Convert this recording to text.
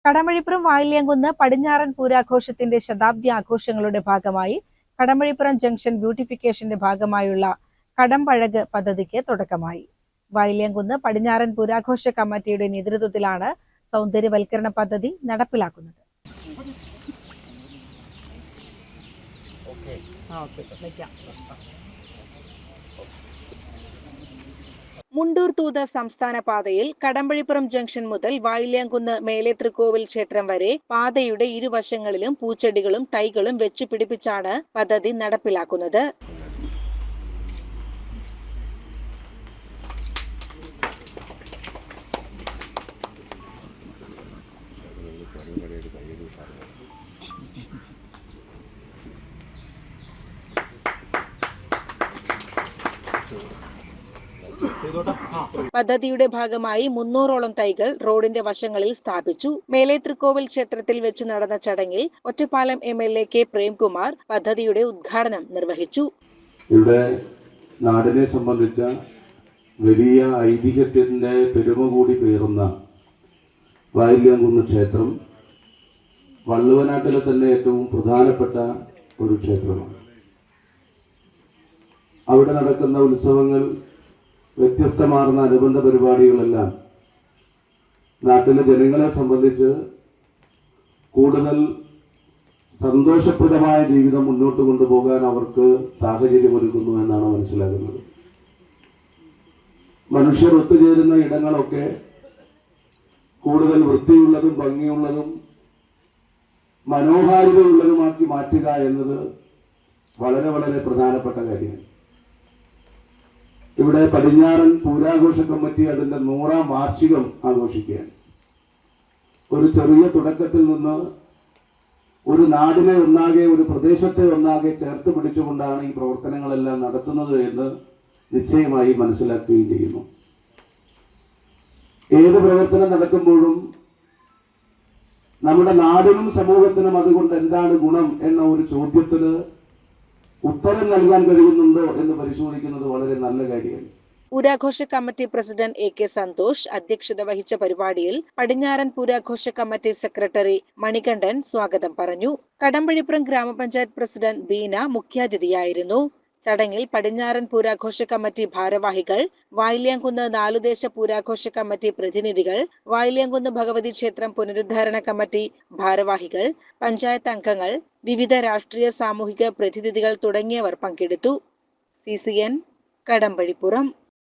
കടമ്പഴിപ്പുറം വായില്യാംകുന്ന് പടിഞ്ഞാറൻ പൂരാഘോഷത്തിന്റെ ശതാബ്ദി ആഘോഷങ്ങളുടെ ഭാഗമായി കടമ്പഴിപ്പുറം ജംഗ്ഷൻ ബ്യൂട്ടിഫിക്കേഷന്റെ ഭാഗമായുള്ള കടമ്പഴക് പദ്ധതിക്ക് തുടക്കമായി. വായില്യാംകുന്ന് പടിഞ്ഞാറൻ പൂരാഘോഷ കമ്മിറ്റിയുടെ നേതൃത്വത്തിലാണ് സൗന്ദര്യവൽക്കരണ പദ്ധതി നടപ്പിലാക്കുന്നത്. മുണ്ടൂർ തൂത സംസ്ഥാന പാതയിൽ കടമ്പഴിപ്പുറം ജംഗ്ഷൻ മുതൽ വായില്യാംകുന്ന് മേലേതൃക്കോവിൽ ക്ഷേത്രം വരെ പാതയുടെ ഇരുവശങ്ങളിലും പൂച്ചെടികളും തൈകളും വെച്ചുപിടിപ്പിച്ചാണ് പദ്ധതി നടപ്പിലാക്കുന്നത്. പദ്ധതിയുടെ ഭാഗമായി 300ഓളം തൈകൾ റോഡിന്റെ വശങ്ങളിൽ സ്ഥാപിച്ചു. മേലേതൃക്കോവിൽ ക്ഷേത്രത്തിൽ വെച്ച് നടന്ന ചടങ്ങിൽ ഒറ്റപ്പാലം MLA K പ്രേംകുമാർ പദ്ധതിയുടെ ഉദ്ഘാടനം നിർവഹിച്ചു. ഇവിടെ നാടിനെ സംബന്ധിച്ച വലിയ ഐതിഹ്യത്തിന്റെ പെരുമ കൂടി പേറുന്ന വായില്യാംകുന്ന് ക്ഷേത്രം വള്ളുവനാട്ടിലെ തന്നെ ഏറ്റവും പ്രധാനപ്പെട്ട ഒരു ക്ഷേത്രമാണ്. അവിടെ നടക്കുന്ന ഉത്സവങ്ങൾ, വ്യത്യസ്തമാർന്ന അനുബന്ധ പരിപാടികളെല്ലാം നാട്ടിലെ ജനങ്ങളെ സംബന്ധിച്ച് കൂടുതൽ സന്തോഷപ്രദമായ ജീവിതം മുന്നോട്ട് കൊണ്ടുപോകാൻ അവർക്ക് സാഹചര്യമൊരുക്കുന്നു എന്നാണ് മനസ്സിലാകുന്നത്. മനുഷ്യർ ഒത്തുചേരുന്ന ഇടങ്ങളൊക്കെ കൂടുതൽ വൃത്തിയുള്ളതും ഭംഗിയുള്ളതും മനോഹാരിതയുള്ളതുമാക്കി മാറ്റുക എന്നത് വളരെ വളരെ പ്രധാനപ്പെട്ട കാര്യമാണ്. ഇവിടെ പടിഞ്ഞാറൻ പൂരാഘോഷ കമ്മിറ്റി അതിന്റെ 100ാം വാർഷികം ആഘോഷിക്കുകയാണ്. ഒരു ചെറിയ തുടക്കത്തിൽ നിന്ന് ഒരു നാടിനെ ഒന്നാകെ, ഒരു പ്രദേശത്തെ ഒന്നാകെ ചേർത്ത് പിടിച്ചുകൊണ്ടാണ് ഈ പ്രവർത്തനങ്ങളെല്ലാം നടത്തുന്നത് എന്ന് നിശ്ചയമായി മനസ്സിലാക്കുകയും ചെയ്യുന്നു. ഏത് പ്രവർത്തനം നടക്കുമ്പോഴും നമ്മുടെ നാടിനും സമൂഹത്തിനും അതുകൊണ്ട് എന്താണ് ഗുണം എന്ന ഒരു ചോദ്യത്തിന് ഉത്തരം നൽകാൻ കഴിയുന്നുണ്ടോ എന്ന് പരിശോധിക്കുന്നത് വളരെ നല്ല കാര്യമാണ്. പൂരാഘോഷ കമ്മിറ്റി പ്രസിഡന്റ് AK സന്തോഷ് അധ്യക്ഷത വഹിച്ച പരിപാടിയിൽ പടിഞ്ഞാറൻ പൂരാഘോഷ കമ്മിറ്റി സെക്രട്ടറി മണികണ്ഠൻ സ്വാഗതം പറഞ്ഞു. കടമ്പഴിപ്പുറം ഗ്രാമപഞ്ചായത്ത് പ്രസിഡന്റ് ബീന മുഖ്യാതിഥിയായിരുന്നു. ചടങ്ങിൽ പടിഞ്ഞാറൻ പൂരാഘോഷ കമ്മിറ്റി ഭാരവാഹികൾ, വായില്യാംകുന്ന് നാലുദേശ പൂരാഘോഷ കമ്മിറ്റി പ്രതിനിധികൾ, വായില്യാംകുന്ന് ഭഗവതി ക്ഷേത്രം പുനരുദ്ധാരണ കമ്മിറ്റി ഭാരവാഹികൾ, പഞ്ചായത്ത് അംഗങ്ങൾ, വിവിധ രാഷ്ട്രീയ സാമൂഹിക പ്രതിനിധികൾ തുടങ്ങിയവർ പങ്കെടുത്തു. CCN കടമ്പഴിപ്പുറം.